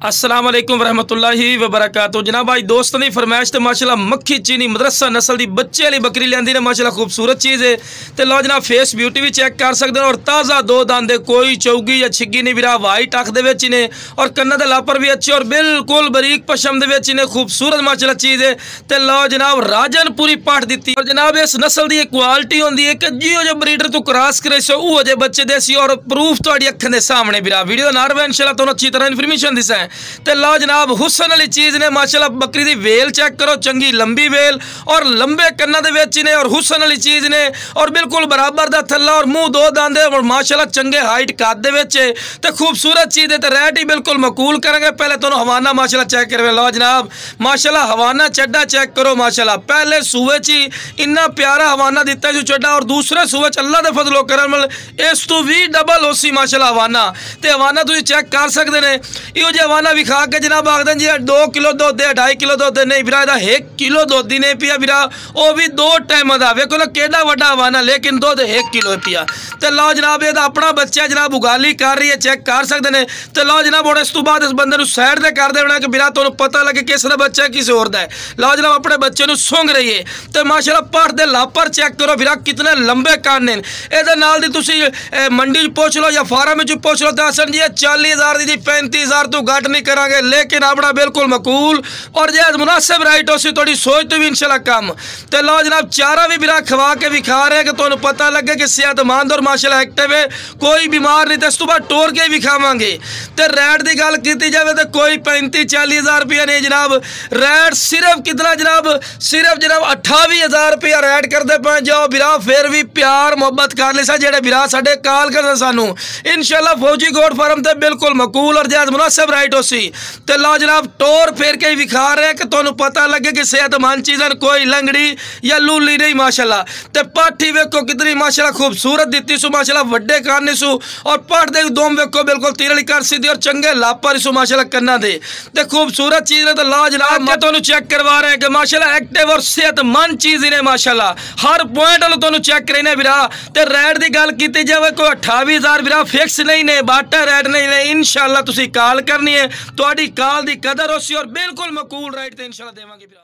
अस्सलाम वालेकुम रहमतुल्लाहि व बरकातहू। जनाब भाई दोस्तों की फरमाइश तो माशाल्लाह मक्खी चीनी मदरसा नस्ल की बच्चे वाली बकरी लियांदी ने माशाल्लाह खूबसूरत चीज़ है। तो लो जनाब फेस ब्यूटी भी चेक कर सकते हैं और ताज़ा दो दांदे कोई चौगी या छिग्गी नहीं बिरा वाइट अख दे ने और कन्ना दे लापर भी अच्छे और बिल्कुल बरीक पशम दे ने खूबसूरत माशाल्लाह चीज़ है। तो लो जनाब राजन पूरी पाठ दी और जनाब इस नस्ल की एक क्वालिटी होंगी है कि जियो जो ब्रीडर तू क्रॉस करे सो वो जे बच्चे देसी और प्रूफ थोड़ी अखन के सामने बिरा वीडियो नार वे इंशाल्लाह तुहानू अच्छी तरह इन्फॉर्मेशन दिसा है। तो लो जनाब हुसन वाली चीज़ ने माशाल्लाह बकरी दी वेल चेक करो चंगी लंबी वेल और लंबे कन्ना दे विच ने और हुसन वाली चीज़ ने और बिल्कुल बराबर दा थल्ला और मुंह दो दांदे और माशाल्लाह चंगे हाइट कद दे विच ते खूबसूरत चीज़ है। तो रेट ही बिल्कुल मकूल करेंगे। पहले तुहानू हवाना माशाल्लाह चेक करवे लो जनाब माशाल्लाह हवाना चड्डा चेक करो माशाल्लाह पहले सूए च ही इन्ना प्यारा हवाना दिता जो चड्डा और दूसरे सूए च अल्लाह दे फजलो करम इस तो भी डबल होसी माशाल्लाह हवाना। तो हवाना तुसीं चेक कर सकते हैं। इहो जिहा हवाना विखा के जनाब आखदे जी 2 किलो दुध है 2.5 किलो दुध नहीं बिरा 1 किलो दुध ही नहीं पिया बिरा वो भी 2 टाइम का वेखो ना केड़ा वड्डा हवाना लेकिन दुध 1 किलो पिया। तो लो जनाब ये अपना बच्चा जनाब उगाली कर रही है चेक कर सकते हैं। तो लो जनाब और इस तो बाद इस बंदे को साइड से कर देना कि बिरा तुहानू पता लगे किस दा बच्चा किस होर दा है। लो जनाब अपने बच्चे को सूंघ रही है। तो माशाल्लाह पट दे लापर चेक करो बिरा कितने लंबे कान ने। ये नाल दी तुसी मंडी पूछ लो या फार्म में पूछ लो तो असन जी 40,000 दी 35,000 तो घट नहीं करांगे लेकिन अपना बिल्कुल मकूल और जैसे मुनासिब राइट हो सी थोड़ी सोच तो भी इंशाल्लाह कम। तो लो जनाब चारा भी बिरा खवा के विखा रहे हैं कि तुहानू पता लगे कि सेहतमंद और माशाल्लाह एक्टिव है कोई बीमार नहीं। तो इस तो बाद टोर के विखावांगे। तो रेट की गल की जाए तो कोई 35-40,000 रुपया नहीं जनाब रेट सिर्फ कितना जनाब सिर्फ जनाब 28,000 रुपया रेट करते पे जाओ बिरा फिर भी प्यार मुहब्बत कर ले जेडे बिरा साडे कॉल कर सानू इंशाल्लाह फौजी गोट फार्म ते बिल्कुल मकूल और जैद मुनासिब राइट हो सी। तो लो जनाब टोर फेर के विखा रहे हैं कि तुहानू पता लगे कि सेहतमंद चीज़ कोई लंगड़ी या लूली नहीं माशाल्लाह। तो पाठी वेखो कितनी माशाल्लाह खूबसूरत दिती सु माशाल्लाह वड्डे कान सु और पट दे दोम वेखो बिल्कुल तीरली कर सीधी और चंगे लापर सु माशाल्लाह कन्ना दे। तो खूबसूरत चीज़ ने तो लो जनाब मैं तुहानू चेक करवा रहे हैं कि माशाल्लाह एक्टिव और सेहतमंद चीज़ ने माशाल्लाह हर पॉइंट वालों तुहानू चेक करने बिरा। तो रेट की गल की जाए कोई 28,000 बिरा फिक्स नहीं ने बाटा रेट नहीं ने इंशाल्लाह तुसी कॉल करनी है तुहाडी कॉल की कदर हो सी और बिल्कुल मकूल राइट ते इंशाल्लाह देवांगे बिरा।